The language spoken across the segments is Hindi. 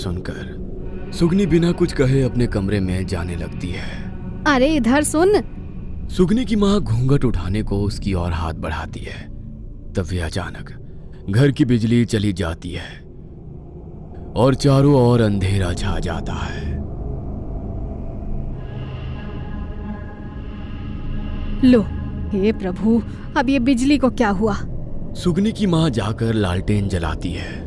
सुनकर सुगनी बिना कुछ कहे अपने कमरे में जाने लगती है। अरे इधर सुन। सुगनी की माँ घूंघट उठाने को उसकी ओर हाथ बढ़ाती है, तभी अचानक घर की बिजली चली जाती है और चारों ओर अंधेरा छा जाता है। लो, हे प्रभु, अब ये बिजली को क्या हुआ? सुगनी की माँ जाकर लालटेन जलाती है।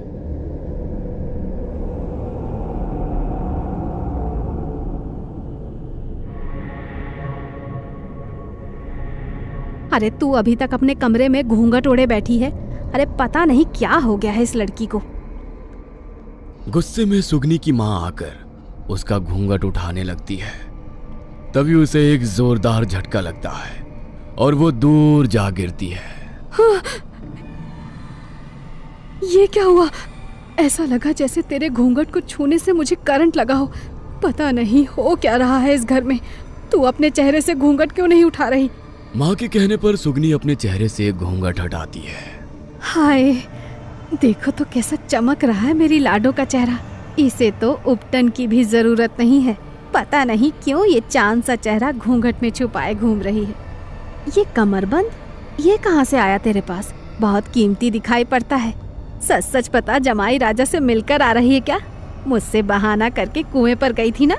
अरे तू अभी तक अपने कमरे में घूंघट ओढ़े बैठी है। अरे पता नहीं क्या हो गया है इस लड़की को। गुस्से में सुगनी की माँ आकर उसका घूंघट उठाने लगती है, तभी उसे एक जोरदार झटका लगता है और वो दूर जा गिरती है। हाँ, ये क्या हुआ? ऐसा लगा जैसे तेरे घूंघट को छूने से मुझे करंट लगा हो। पता नहीं हो क्या रहा है इस घर में। तू अपने चेहरे से घूंघट क्यों नहीं उठा रही? माँ के कहने पर सुगनी अपने चेहरे से घूंघट हटाती है। हाय, देखो तो कैसा चमक रहा है मेरी लाडो का चेहरा। इसे तो उपटन की भी जरूरत नहीं है। पता नहीं क्यों ये चांद सा चेहरा घूंघट में छुपाए घूम रही है। ये कमरबंद, ये कहाँ से आया तेरे पास? बहुत कीमती दिखाई पड़ता है। सच सच बता, जमाई राजा से मिलकर आ रही है क्या? मुझसे बहाना करके कुएं पर गई थी ना?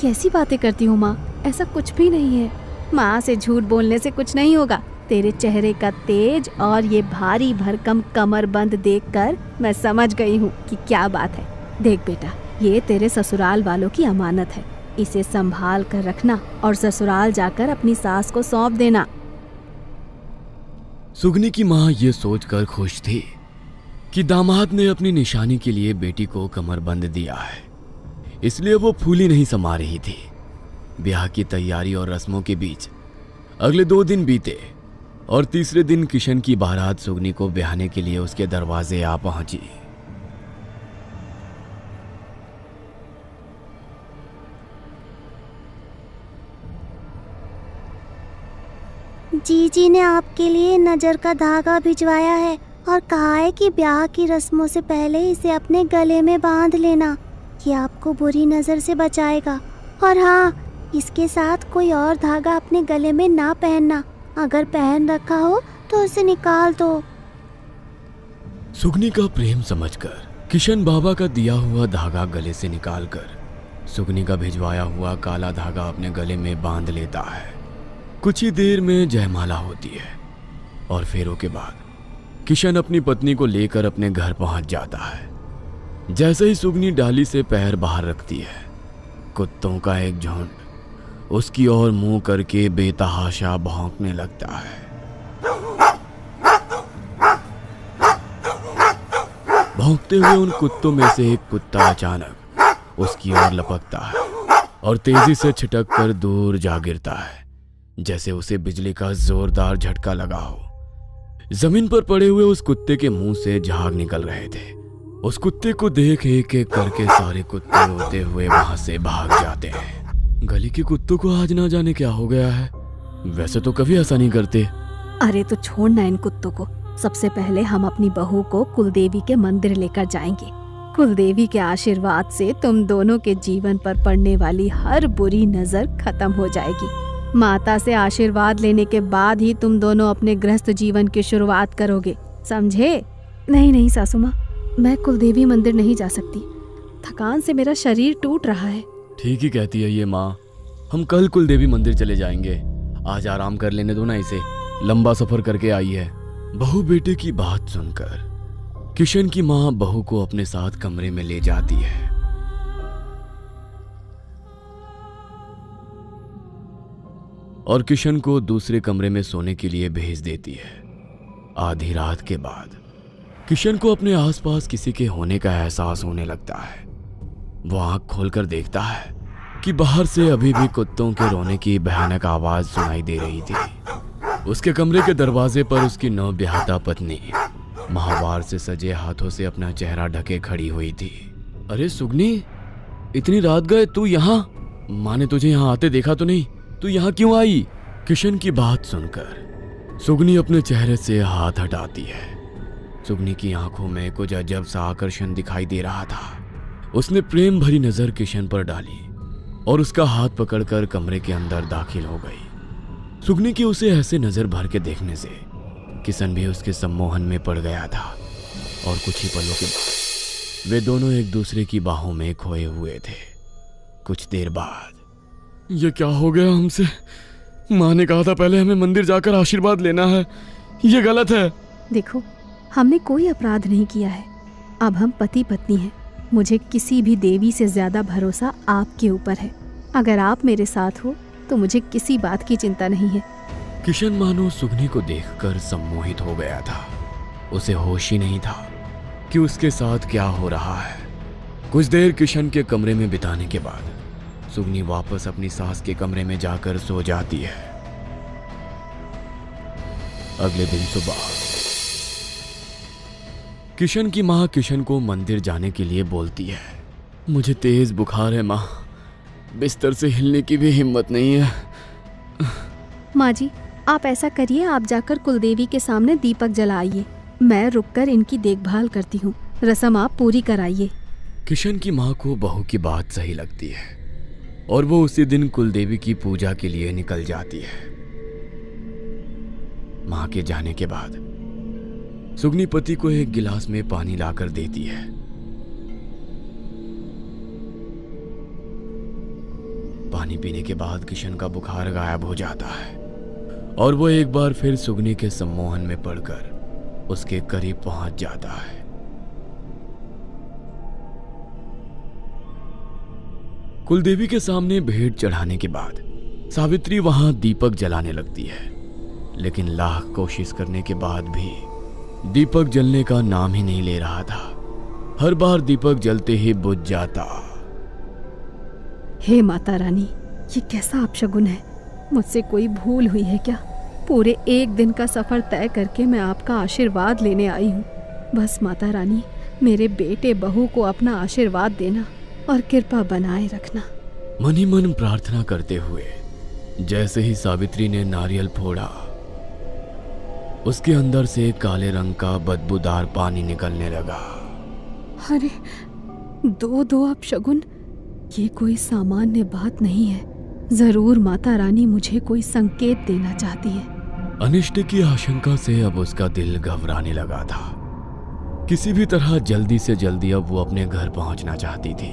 कैसी बातें करती हूँ माँ, ऐसा कुछ भी नहीं है। माँ से झूठ बोलने से कुछ नहीं होगा। तेरे चेहरे का तेज और ये भारी भरकम कमरबंद देखकर मैं समझ गई हूँ कि क्या बात है। देख बेटा, ये तेरे ससुराल वालों की अमानत है। इसे संभाल कर रखना और ससुराल जाकर अपनी सास को सौंप देना। सुगनी की माँ ये सोचकर खुश थी कि दामाद ने अपनी निशानी के लिए बेटी को कमरबंद दिया है, इसलिए वो फूली नहीं समा रही थी। ब्याह की तैयारी और रस्मों के बीच अगले 2 दिन बीते और तीसरे दिन किशन की बारात सुगनी को ब्याहने के लिए उसके दरवाजे आ पहुंची। जीजी ने आपके लिए नजर का धागा भिजवाया है और कहा है कि ब्याह की रस्मों से पहले इसे अपने गले में बांध लेना। ये आपको बुरी नजर से बचाएगा। और हाँ, इसके साथ कोई और धागा अपने गले में ना पहनना। अगर पहन रखा हो तो उसे निकाल दो। सुगनी का प्रेम समझकर किशन बाबा का दिया हुआ धागा गले से निकालकर सुगनी का भिजवाया हुआ काला धागा अपने गले में बांध लेता है। कुछ ही देर में जयमाला होती है और फेरों के बाद किशन अपनी पत्नी को लेकर अपने घर पहुंच जाता है। जैसे ही सुगनी डाली से पैर बाहर रखती है, कुत्तों का एक झुंड उसकी ओर मुंह करके बेतहाशा भौंकने लगता है। भौंकते हुए उन कुत्तों में से एक कुत्ता अचानक उसकी ओर लपकता है और तेजी से छिटक कर दूर जा गिरता है, जैसे उसे बिजली का जोरदार झटका लगा हो। जमीन पर पड़े हुए उस कुत्ते के मुंह से झाग निकल रहे थे। उस कुत्ते को देख एक एक करके सारे कुत्ते रोते हुए वहां से भाग जाते हैं। गली के कुत्तों को आज ना जाने क्या हो गया है। वैसे तो कभी ऐसा नहीं करते। अरे तो छोड़ ना इन कुत्तों को। सबसे पहले हम अपनी बहू को कुलदेवी के मंदिर लेकर जाएंगे। कुलदेवी के आशीर्वाद से तुम दोनों के जीवन पर पड़ने वाली हर बुरी नजर खत्म हो जाएगी। माता से आशीर्वाद लेने के बाद ही तुम दोनों अपने गृहस्थ जीवन की शुरुआत करोगे, समझे? नहीं सासू माँ, मैं कुलदेवी मंदिर नहीं जा सकती। थकान से मेरा शरीर टूट रहा है। ठीक ही कहती है ये माँ। हम कल कुलदेवी मंदिर चले जाएंगे। आज आराम कर लेने दो ना इसे, लंबा सफर करके आई है। बहू बेटे की बात सुनकर किशन की माँ बहू को अपने साथ कमरे में ले जाती है। और किशन को दूसरे कमरे में सोने के लिए भेज देती है। आधी रात के बाद किशन को अपने आसपास किसी के होने का एहसास होने लगता है। वो आंख खोलकर देखता है कि बाहर से अभी भी कुत्तों के रोने की भयानक आवाज सुनाई दे रही थी। उसके कमरे के दरवाजे पर उसकी नवब्याहता पत्नी माहवार से सजे हाथों से अपना चेहरा ढके खड़ी हुई थी। अरे सुगनी, इतनी रात गए तू यहाँ? माँ ने तुझे यहाँ आते देखा तो नहीं? तू यहाँ क्यों आई? किशन की बात सुनकर सुगनी अपने चेहरे से हाथ हटाती है। सुगनी की आंखों में कुछ अजब सा आकर्षण दिखाई दे रहा था। उसने प्रेम भरी नजर किशन पर डाली और उसका हाथ पकड़कर कमरे के अंदर दाखिल हो गई। सुगनी की उसे ऐसे नजर भर के देखने से किशन भी उसके सम्मोहन में पड़ गया था और कुछ ही पलों के बाद वे दोनों एक दूसरे की बाहों में खोए हुए थे। कुछ देर बाद, ये क्या हो गया हमसे? माँ ने कहा था पहले हमें मंदिर जाकर आशीर्वाद लेना है, ये गलत है। देखो, हमने कोई अपराध नहीं किया है। अब हम पति पत्नी हैं। मुझे किसी भी देवी से ज्यादा भरोसा आपके ऊपर है। अगर आप मेरे साथ हो तो मुझे किसी बात की चिंता नहीं है। किशन मानो सुगनी को देखकर सम्मोहित हो गया था। उसे होश ही नहीं था कि उसके साथ क्या हो रहा है। कुछ देर किशन के कमरे में बिताने के बाद सुगनी वापस अपनी सास के कमरे में जाकर सो जाती है। अगले दिन सुबह किशन की माँ किशन को मंदिर जाने के लिए बोलती है। मुझे तेज बुखार है माँ, बिस्तर से हिलने की भी हिम्मत नहीं है। माँ जी, आप ऐसा करिए, आप जाकर कुलदेवी के सामने दीपक जलाइए। मैं रुककर इनकी देखभाल करती हूँ। रस्म आप पूरी कराइए। किशन की माँ को बहू की बात सही लगती है और वो उसी दिन कुलदेवी की पूजा के लिए निकल जाती है। माँ के जाने के बाद सुगनी पति को एक गिलास में पानी लाकर देती है। पानी पीने के बाद किशन का बुखार गायब हो जाता है और वो एक बार फिर सुगनी के सम्मोहन में पड़कर उसके करीब पहुंच जाता है। कुलदेवी के सामने भेंट चढ़ाने के बाद सावित्री वहां दीपक जलाने लगती है, लेकिन लाख कोशिश करने के बाद भी दीपक जलने का नाम ही नहीं ले रहा था। हर बार दीपक जलते ही बुझ जाता। हे माता रानी, ये कैसा अपशगुन है? मुझसे कोई भूल हुई है क्या? पूरे एक दिन का सफर तय करके मैं आपका आशीर्वाद लेने आई हूँ। बस माता रानी, मेरे बेटे बहू को अपना आशीर्वाद देना और कृपा बनाए रखना। मन ही मन प्रार्थना करते हुए जैसे ही सावित्री ने नारियल फोड़ा, उसके अंदर से काले रंग का बदबूदार पानी निकलने लगा। अरे, दो अपशगुन, ये कोई सामान्य बात नहीं है। जरूर माता रानी मुझे कोई संकेत देना चाहती है। अनिष्ट की आशंका से अब उसका दिल घबराने लगा था। किसी भी तरह जल्दी से जल्दी अब वो अपने घर पहुंचना चाहती थी।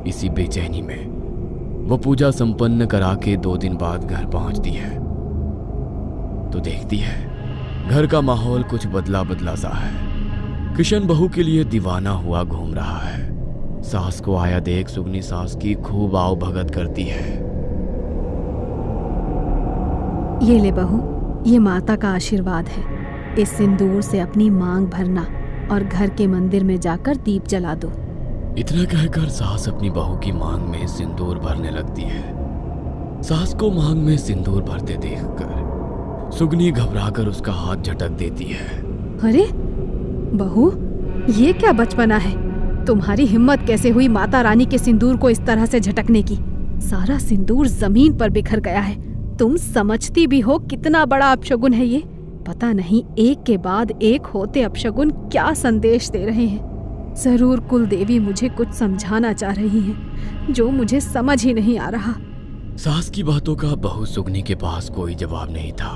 इसी बेचैनी में वो पूजा संपन्न करा के 2 दिन बाद घर पहुंचती है तो देखती है घर का माहौल कुछ बदला बदला सा है। किशन बहू के लिए दीवाना हुआ घूम रहा है। सास को आया देख सुगनी सास की खूब आओ भगत करती है। ये ले बहू, ये माता का आशीर्वाद है। इस सिंदूर से अपनी मांग भरना और घर के मंदिर में जाकर दीप जला दो। इतना कहकर सास अपनी बहू की मांग में सिंदूर भरने लगती है। सास को मांग में सिंदूर भरते देखकर सुगनी घबराकर उसका हाथ झटक देती है। अरे बहू, ये क्या बचपना है? तुम्हारी हिम्मत कैसे हुई माता रानी के सिंदूर को इस तरह से झटकने की? सारा सिंदूर जमीन पर बिखर गया है। तुम समझती भी हो कितना बड़ा अपशगुन है ये? पता नहीं एक के बाद एक होते अपशगुन क्या संदेश दे रहे हैं। जरूर कुलदेवी मुझे कुछ समझाना चाह रही हैं, जो मुझे समझ ही नहीं आ रहा। सास की बातों का बहू सुगनी के पास कोई जवाब नहीं था।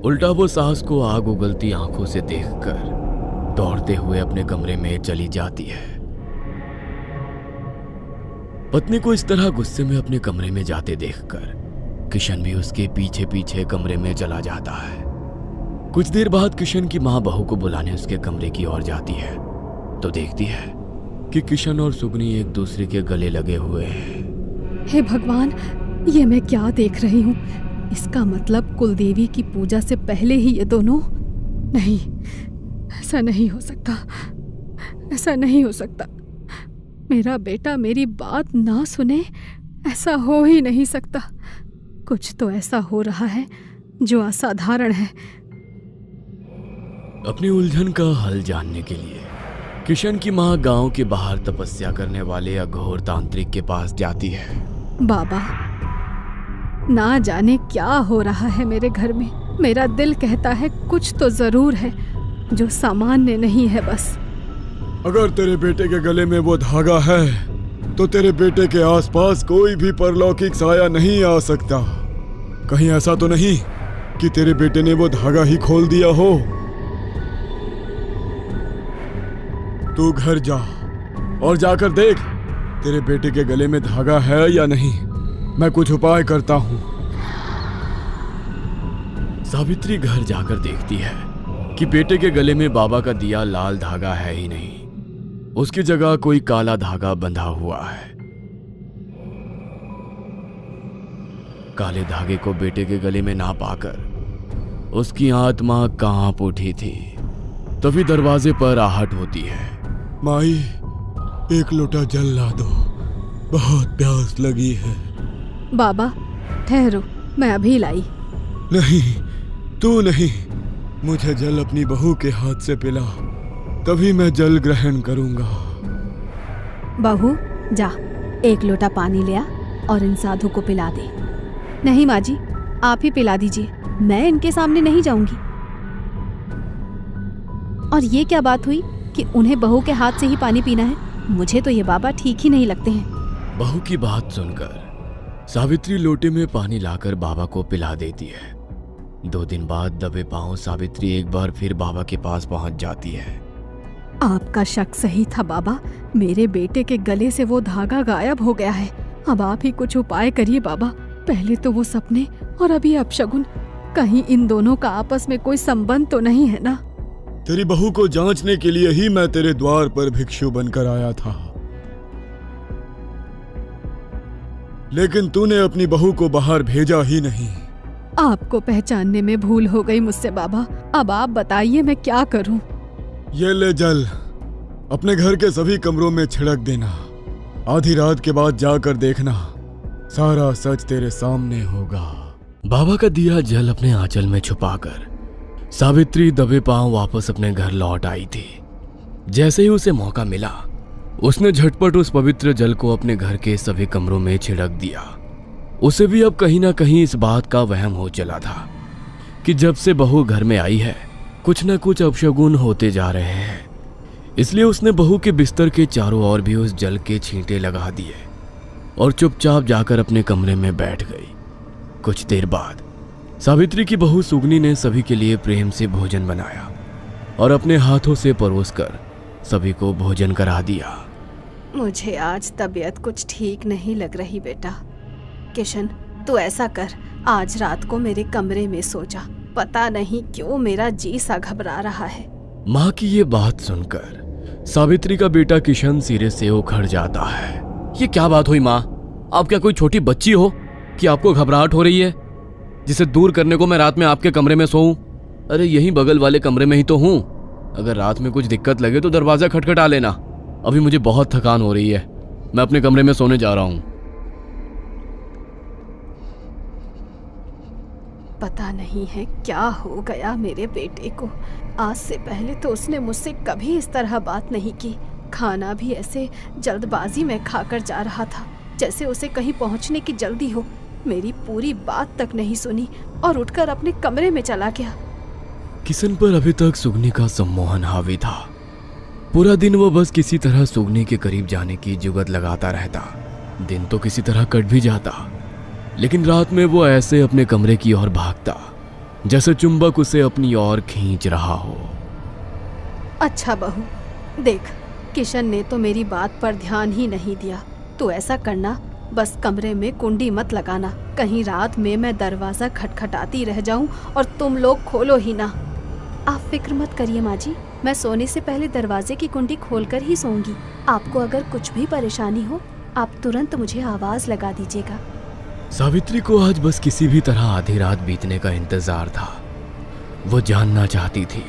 उल्टा वो सास को आग उगलती आंखों से देखकर दौड़ते हुए अपने कमरे में चली जाती है। पत्नी को इस तरह गुस्से में अपने कमरे में जाते देखकर किशन भी उसके पीछे पीछे कमरे में चला जाता है। कुछ देर बाद किशन की माँ बहू को बुलाने उसके कमरे की ओर जाती है तो देखती है कि किशन और सुगनी एक दूसरे के गले लगे हुए हैं। हे भगवान, ये मैं क्या देख रही हूँ? इसका मतलब कुलदेवी की पूजा से पहले ही ये दोनों? नहीं, ऐसा नहीं हो सकता, ऐसा नहीं हो सकता। मेरा बेटा मेरी बात ना सुने, ऐसा हो ही नहीं सकता। कुछ तो ऐसा हो रहा है जो असाधारण है। अपनी उलझन का हल जानने के लिए किशन की माँ गांव के बाहर तपस्या करने वाले अघोर तांत्रिक के पास जाती है। बाबा, ना जाने क्या हो रहा है मेरे घर में। मेरा दिल कहता है कुछ तो जरूर है जो सामान्य नहीं है। बस अगर तेरे बेटे के गले में वो धागा है तो तेरे बेटे के आसपास कोई भी परलौकिक साया नहीं आ सकता। कहीं ऐसा तो नहीं कि तेरे बेटे ने वो धागा ही खोल दिया हो। तू घर जा और जाकर देख तेरे बेटे के गले में धागा है या नहीं। मैं कुछ उपाय करता हूं। सावित्री घर जाकर देखती है कि बेटे के गले में बाबा का दिया लाल धागा है ही नहीं, उसकी जगह कोई काला धागा बंधा हुआ है। काले धागे को बेटे के गले में ना पाकर उसकी आत्मा कांप उठी थी। तभी दरवाजे पर आहट होती है। माई, एक लोटा जल ला दो, बहुत प्यास लगी है। बाबा ठहरो, मैं अभी लाई। नहीं, तू नहीं, मुझे जल अपनी बहू के हाथ से पिला, तभी मैं जल ग्रहण करूंगा। बहू जा, एक लोटा पानी ले आ और इन साधु को पिला दे। नहीं माँ जी, आप ही पिला दीजिए, मैं इनके सामने नहीं जाऊंगी। और ये क्या बात हुई कि उन्हें बहू के हाथ से ही पानी पीना है? मुझे तो ये बाबा ठीक ही नहीं लगते हैं। बहू की बात सुनकर सावित्री लोटे में पानी लाकर बाबा को पिला देती है। 2 दिन बाद दबे पांव सावित्री एक बार फिर बाबा के पास पहुंच जाती है। आपका शक सही था बाबा, मेरे बेटे के गले से वो धागा गायब हो गया है। अब आप ही कुछ उपाय करिए बाबा। पहले तो वो सपने और अभी अपशगुन, कहीं इन दोनों का आपस में कोई संबंध तो नहीं है ना? तेरी बहू को जांचने के लिए ही मैं तेरे द्वार पर भिक्षु बनकर आया था, लेकिन तूने अपनी बहू को बाहर भेजा ही नहीं। आपको पहचानने में भूल हो गई मुझसे बाबा। अब आप बताइए मैं क्या करूं? ये ले जल, अपने घर के सभी कमरों में छिड़क देना। आधी रात के बाद जाकर देखना, सारा सच तेरे सामने होगा। बाबा का दिया जल अपने आंचल में छुपाकर सावित्री दबे पांव वापस अपने घर लौट आई थी। जैसे ही उसे मौका मिला, उसने झटपट उस पवित्र जल को अपने घर के सभी कमरों में छिड़क दिया। उसे भी अब कहीं ना कहीं इस बात का वहम हो चला था कि जब से बहू घर में आई है, कुछ न कुछ अपशगुन होते जा रहे हैं। इसलिए उसने बहू के बिस्तर के चारों ओर भी उस जल के छींटे लगा दिए और चुपचाप जाकर अपने कमरे में बैठ गई। कुछ देर बाद सावित्री की बहू सुगनी ने सभी के लिए प्रेम से भोजन बनाया और अपने हाथों से परोसकर सभी को भोजन करा दिया। मुझे आज तबीयत कुछ ठीक नहीं लग रही बेटा। किशन, तू ऐसा कर, आज रात को मेरे कमरे में सो जा। पता नहीं क्यों मेरा जी सा घबरा रहा है। माँ की ये बात सुनकर सावित्री का बेटा किशन सिरे से उखड़ जाता है। ये क्या बात हुई माँ? आप क्या कोई छोटी बच्ची हो कि आपको घबराहट हो रही है, जिसे दूर करने को मैं रात में आपके कमरे में सोऊं? अरे यहीं बगल वाले कमरे में ही तो हूँ। अगर रात में कुछ दिक्कत लगे तो दरवाजा खटखटा लेना। अभी मुझे बहुत थकान हो रही है, मैं अपने कमरे में सोने जा रहा हूँ। पता नहीं है क्या हो गया मेरे बेटे को। आज से पहले तो उसने मुझसे कभी इस तरह बात नहीं की। खाना भी ऐसे जल्दबाजी में खाकर जा रहा था, जैसे उसे कहीं पहुंचने की जल्दी हो। मेरी पूरी बात तक नहीं सुनी और उठकर अपने कमरे में चला गया। किशन पर अभी तक सुगनी का सम्मोहन हावी था। पूरा दिन वो बस किसी तरह सुगनी के करीब जाने की जुगत लगाता रहता। दिन तो किसी तरह कट भी जाता, लेकिन रात में वो ऐसे अपने कमरे की ओर भागता जैसे चुंबक उसे अपनी ओर खींच रहा हो। अच्छा बहू, देख, किशन ने तो मेरी बात पर ध्यान ही नहीं दिया। तो ऐसा करना, बस कमरे में कुंडी मत लगाना, कहीं रात में मैं दरवाजा खटखटाती रह जाऊं और तुम लोग खोलो ही ना। आप फिक्र मत करिए माँ जी, मैं सोने से पहले दरवाजे की कुंडी खोलकर ही सोऊंगी। आपको अगर कुछ भी परेशानी हो, आप तुरंत मुझे आवाज लगा दीजिएगा। सावित्री को आज बस किसी भी तरह आधी रात बीतने का इंतजार था। वो जानना चाहती थी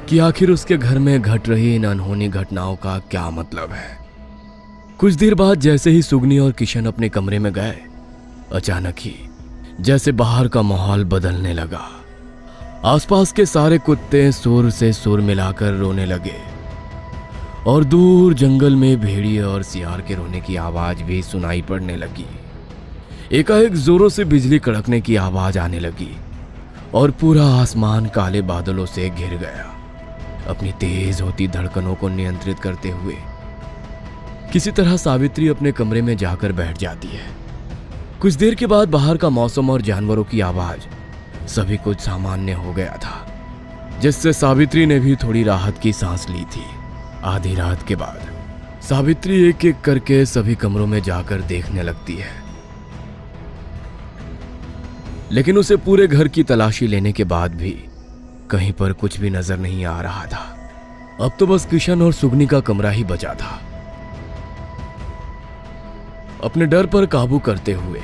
कि आखिर उसके घर में घट रही इन अनहोनी घटनाओं का क्या मतलब है। कुछ देर बाद जैसे ही सुगनी और किशन अपने कमरे में गए, अचानक ही जैसे बाहर का माहौल बदलने लगा। आसपास के सारे कुत्ते सुर से सुर मिलाकर रोने लगे और दूर जंगल में भेड़िए और सियार के रोने की आवाज भी सुनाई पड़ने लगी। एकाएक जोरों से बिजली कड़कने की आवाज आने लगी और पूरा आसमान काले बादलों से घिर गया। अपनी तेज होती धड़कनों को नियंत्रित करते हुए किसी तरह सावित्री अपने कमरे में जाकर बैठ जाती है। कुछ देर के बाद बाहर का मौसम और जानवरों की आवाज सभी कुछ सामान्य हो गया था, जिससे सावित्री ने भी थोड़ी राहत की सांस ली थी। आधी रात के बाद सावित्री एक एक करके सभी कमरों में जाकर देखने लगती है, लेकिन उसे पूरे घर की तलाशी लेने के बाद भी कहीं पर कुछ भी नजर नहीं आ रहा था। अब तो बस किशन और सुगनी का कमरा ही बचा था। अपने डर पर काबू करते हुए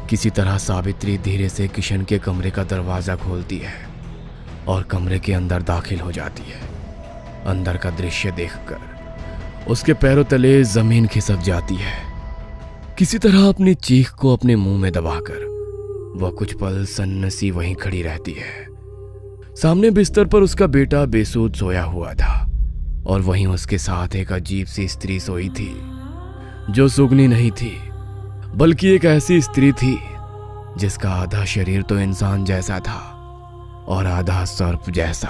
किसी तरह सावित्री धीरे से किशन के कमरे का दरवाजा खोलती है और कमरे के अंदर दाखिल हो जाती है। अंदर का दृश्य देखकर उसके पैरों तले जमीन खिसक जाती है। किसी तरह अपनी चीख को अपने मुंह में दबाकर वह कुछ पल सन्नसी वहीं खड़ी रहती है। सामने बिस्तर पर उसका बेटा बेसुध सोया हुआ था और वहीं उसके साथ एक अजीब सी स्त्री सोई थी, जो सुगनी नहीं थी बल्कि एक ऐसी स्त्री थी जिसका आधा शरीर तो इंसान जैसा था और आधा सर्प जैसा।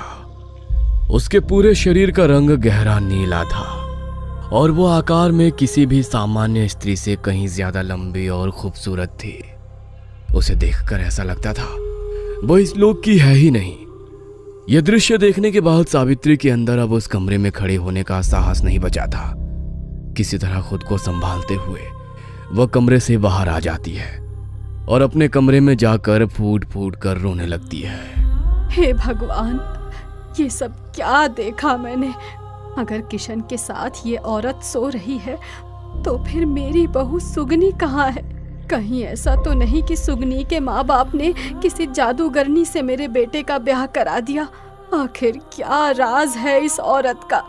उसके पूरे शरीर का रंग गहरा नीला था और वो आकार में किसी भी सामान्य स्त्री से कहीं ज्यादा लंबी और खूबसूरत थी। उसे देखकर ऐसा लगता था वो इस लोक की है ही नहीं। यह दृश्य देखने के बाद सावित्री के अंदर अब उस कमरे में खड़े होने का साहस नहीं बचा था। किसी तरह खुद को संभालते हुए वह कमरे से बाहर आ जाती है और अपने कमरे में जाकर फूट फूट कर रोने लगती है। हे भगवान, ये सब क्या देखा मैंने। अगर किशन के साथ ये औरत सो रही है तो फिर मेरी बहू सुगनी कहाँ है? कहीं ऐसा तो नहीं कि सुगनी के माँ बाप ने किसी जादूगरनी से मेरे बेटे का ब्याह करा दिया? आखिर क्या राज है इस औरत का?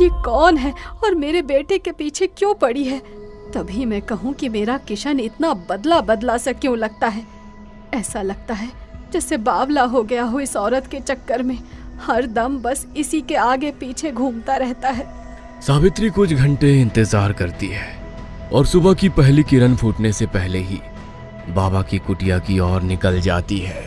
ये कौन है और मेरे बेटे के पीछे क्यों पड़ी है? तभी मैं कहूँ कि मेरा किशन इतना बदला बदला सा क्यों लगता है। ऐसा लगता है जैसे बावला हो गया हो इस औरत के चक्कर में, हर दम बस इसी के आगे पीछे घूमता रहता है। सावित्री कुछ घंटे इंतजार करती है और सुबह की पहली किरण फूटने से पहले ही बाबा की कुटिया की ओर निकल जाती है।